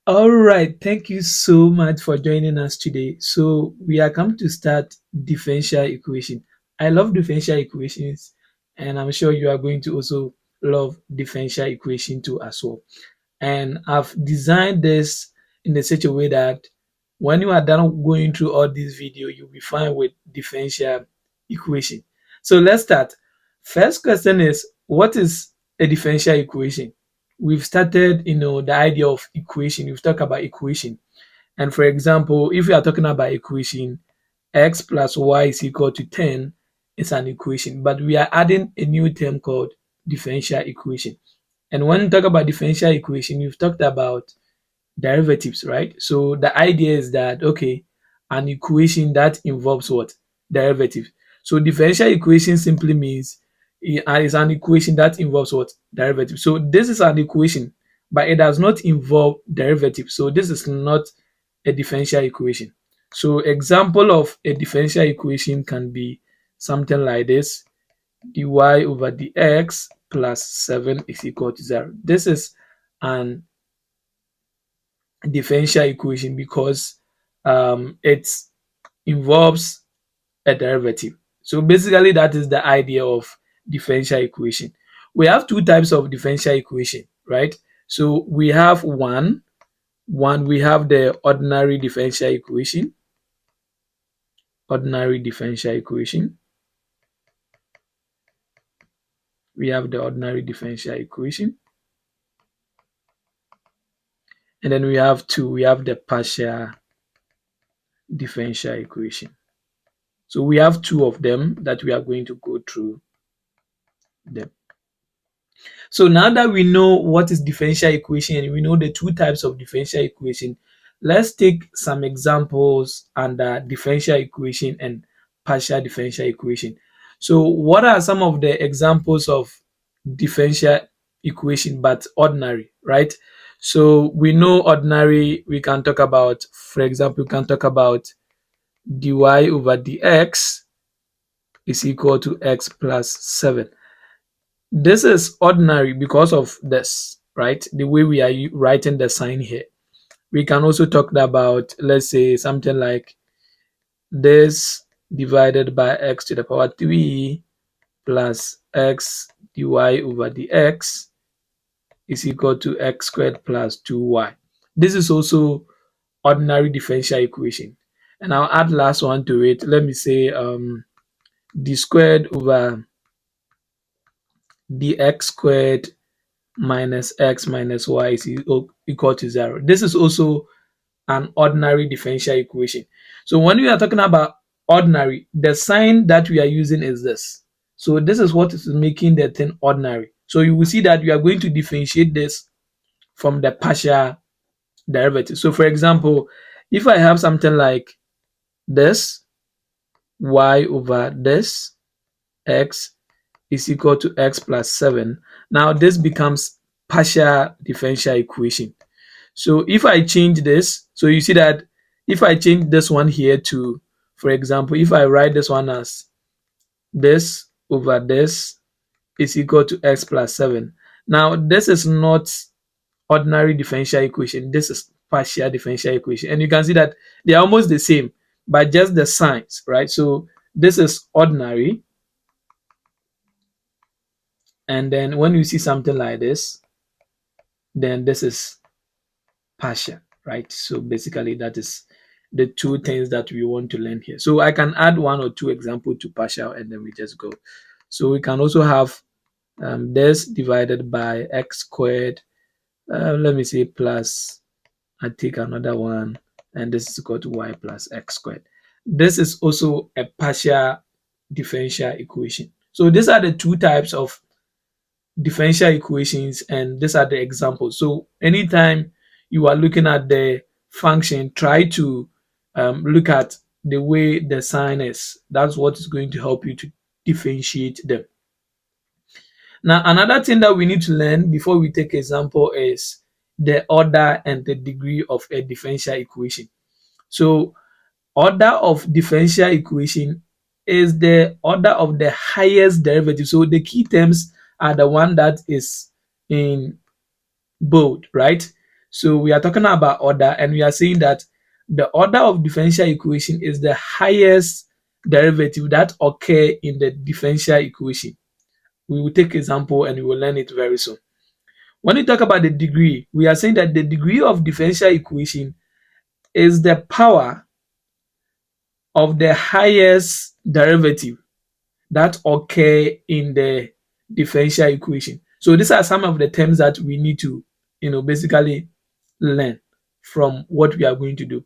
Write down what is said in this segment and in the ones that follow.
All right, thank you so much for joining us today. So we are come to start differential equation. I love differential equations, and I'm sure you are going to also love differential equation too as well. And I've designed this in a such a way that when you are done going through all this video, you'll be fine with differential equation. So let's start. First question is, what is a differential equation? We've started, the idea of equation. We've talked about equation. And for example, if we are talking about equation, x plus y is equal to 10 is an equation, but we are adding a new term called differential equation. And when we talk about differential equation, we've talked about derivatives, right? So the idea is that, okay, an equation that involves what? Derivative. So differential equation simply means it's an equation that involves what? Derivative. So this is an equation, but it does not involve derivative. So this is not a differential equation. So example of a differential equation can be something like this: dy over dx plus 7 is equal to 0. This is an differential equation because it involves a derivative. So basically, that is the idea of differential equation. We have two types of differential equation, right? So we have one we have the ordinary differential equation, ordinary differential equation. We have the ordinary differential equation, and then we have the partial differential equation. So we have two of them that we are going to go through them. So now that we know what is differential equation and we know the two types of differential equation, let's take some examples under differential equation and partial differential equation. So what are some of the examples of differential equation but ordinary, right? So we know ordinary, we can talk about, for example, we can talk about dy over dx is equal to x plus 7. This is ordinary because of this, right? The way we are writing the sign here. We can also talk about, let's say, something like this divided by x to the power 3 plus x dy over dx is equal to x squared plus 2y. This is also ordinary differential equation. And I'll add last one to it. Let me say d squared over dx squared minus x minus y is equal to 0. This is also an ordinary differential equation. So when we are talking about ordinary, the sign that we are using is this. So this is what is making the thing ordinary. So you will see that we are going to differentiate this from the partial derivative. So for example, if I have something like this, y over this x is equal to x plus 7. Now this becomes partial differential equation. So if I change this, so you see that if I change this one here to, for example, if I write this one as this over this is equal to x plus 7. Now this is not ordinary differential equation. This is partial differential equation. And you can see that they are almost the same, but just the signs, right? So this is ordinary. And then when you see something like this, then this is partial, right? So basically that is the two things that we want to learn here. So I can add one or two examples to partial and then we just go. So we can also have this divided by x squared, let me say plus, I take another one, and this is equal to y plus x squared. This is also a partial differential equation. So these are the two types of differential equations, and these are the examples. So anytime you are looking at the function, try to look at the way the sign is. That's what is going to help you to differentiate them. Now another thing that we need to learn before we take example is the order and the degree of a differential equation. So order of differential equation is the order of the highest derivative. So the key terms are the one that is in bold, right? So we are talking about order, and we are saying that the order of differential equation is the highest derivative that occur in the differential equation. We will take example and we will learn it very soon. When we talk about the degree, we are saying that the degree of differential equation is the power of the highest derivative that occur in the differential equation. So these are some of the terms that we need to, basically learn from what we are going to do.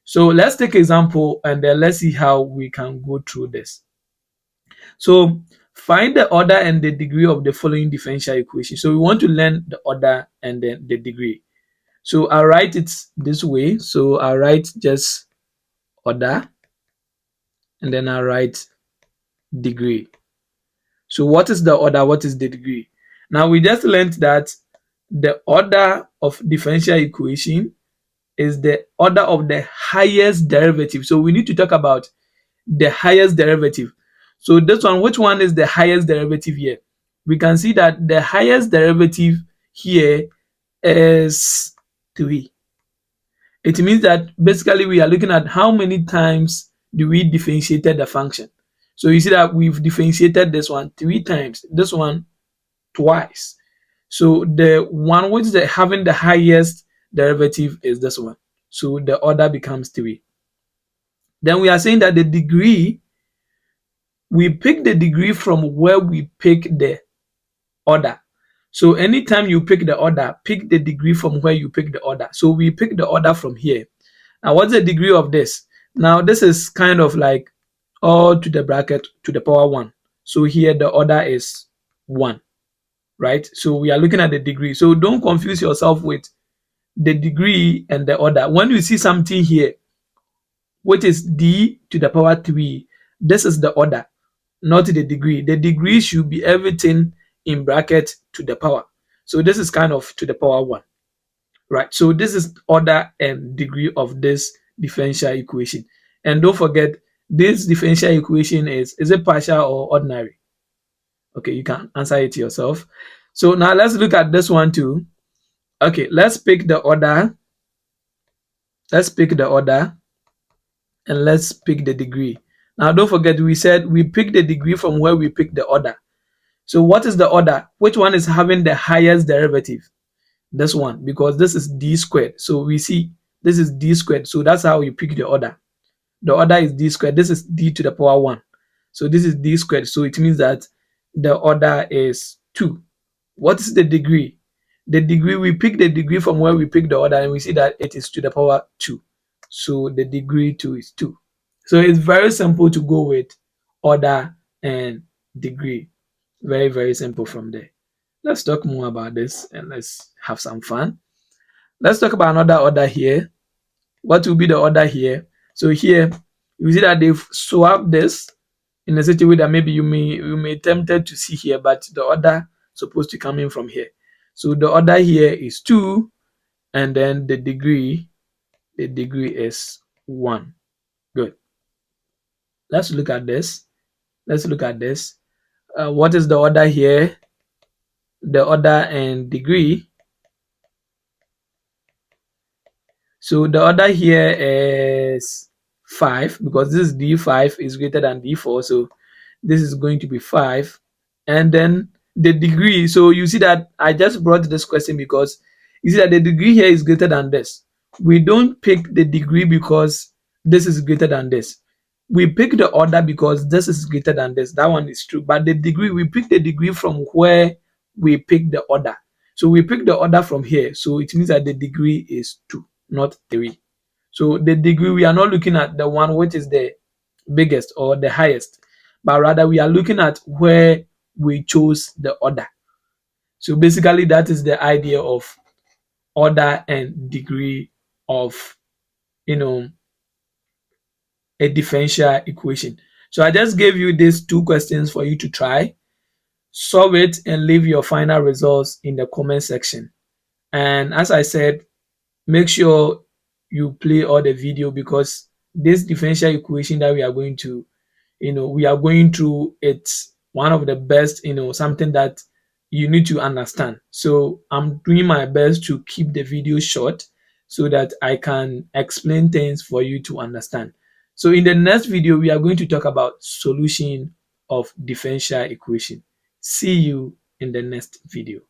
So let's take example and then let's see how we can go through this. So find the order and the degree of the following differential equation. So we want to learn the order and then the degree. So I'll write it this way. So I'll write just order and then I'll write degree. So what is the order? What is the degree? Now we just learned that the order of differential equation is the order of the highest derivative. So we need to talk about the highest derivative. So this one, which one is the highest derivative here? We can see that the highest derivative here is 3. It means that basically we are looking at how many times do we differentiated the function. So you see that we've differentiated this one 3 times, this one twice. So the one which is having the highest derivative is this one. So the order becomes 3. Then we are saying that the degree, we pick the degree from where we pick the order. So anytime you pick the order, pick the degree from where you pick the order. So we pick the order from here. Now what's the degree of this? Now this is kind of like all to the bracket to the power 1. So here the order is 1, right? So we are looking at the degree. So don't confuse yourself with the degree and the order. When you see something here, which is d to the power 3, this is the order, not the degree. The degree should be everything in bracket to the power. So this is kind of to the power 1, right? So this is order and degree of this differential equation. And don't forget, this differential equation is it partial or ordinary? Okay, you can answer it yourself. So now let's look at this one too. Okay, let's pick the order. Let's pick the order and let's pick the degree. Now don't forget, we said we pick the degree from where we pick the order. So what is the order? Which one is having the highest derivative? This one, because this is d squared. So we see this is d squared. So that's how you pick the order. The order is d squared. This is d to the power 1. So this is d squared. So it means that the order is 2. What is the degree? The degree, we pick the degree from where we pick the order and we see that it is to the power 2. So the degree 2 is 2. So it's very simple to go with order and degree. Very, very simple from there. Let's talk more about this and let's have some fun. Let's talk about another order here. What will be the order here? So here, you see that they've swapped this in a such a way that maybe you may tempted to see here, but the order supposed to come in from here. So the order here is 2, and then the degree is 1. Good. Let's look at this. Let's look at this. What is the order here? The order and degree. So the order here is 5 because this is d5 is greater than d4. So this is going to be 5. And then the degree. So you see that I just brought this question because you see that the degree here is greater than this. We don't pick the degree because this is greater than this. We pick the order because this is greater than this. That one is true. But the degree, we pick the degree from where we pick the order. So we pick the order from here. So it means that the degree is 2, not 3. So the degree, we are not looking at the one which is the biggest or the highest, but rather we are looking at where we chose the order. So basically that is the idea of order and degree of, a differential equation. So I just gave you these 2 questions for you to try. Solve it and leave your final results in the comment section. And as I said, make sure you play all the video because this differential equation that we are going to, we are going through, it's one of the best, something that you need to understand. So I'm doing my best to keep the video short so that I can explain things for you to understand. So in the next video, we are going to talk about solution of differential equation. See you in the next video.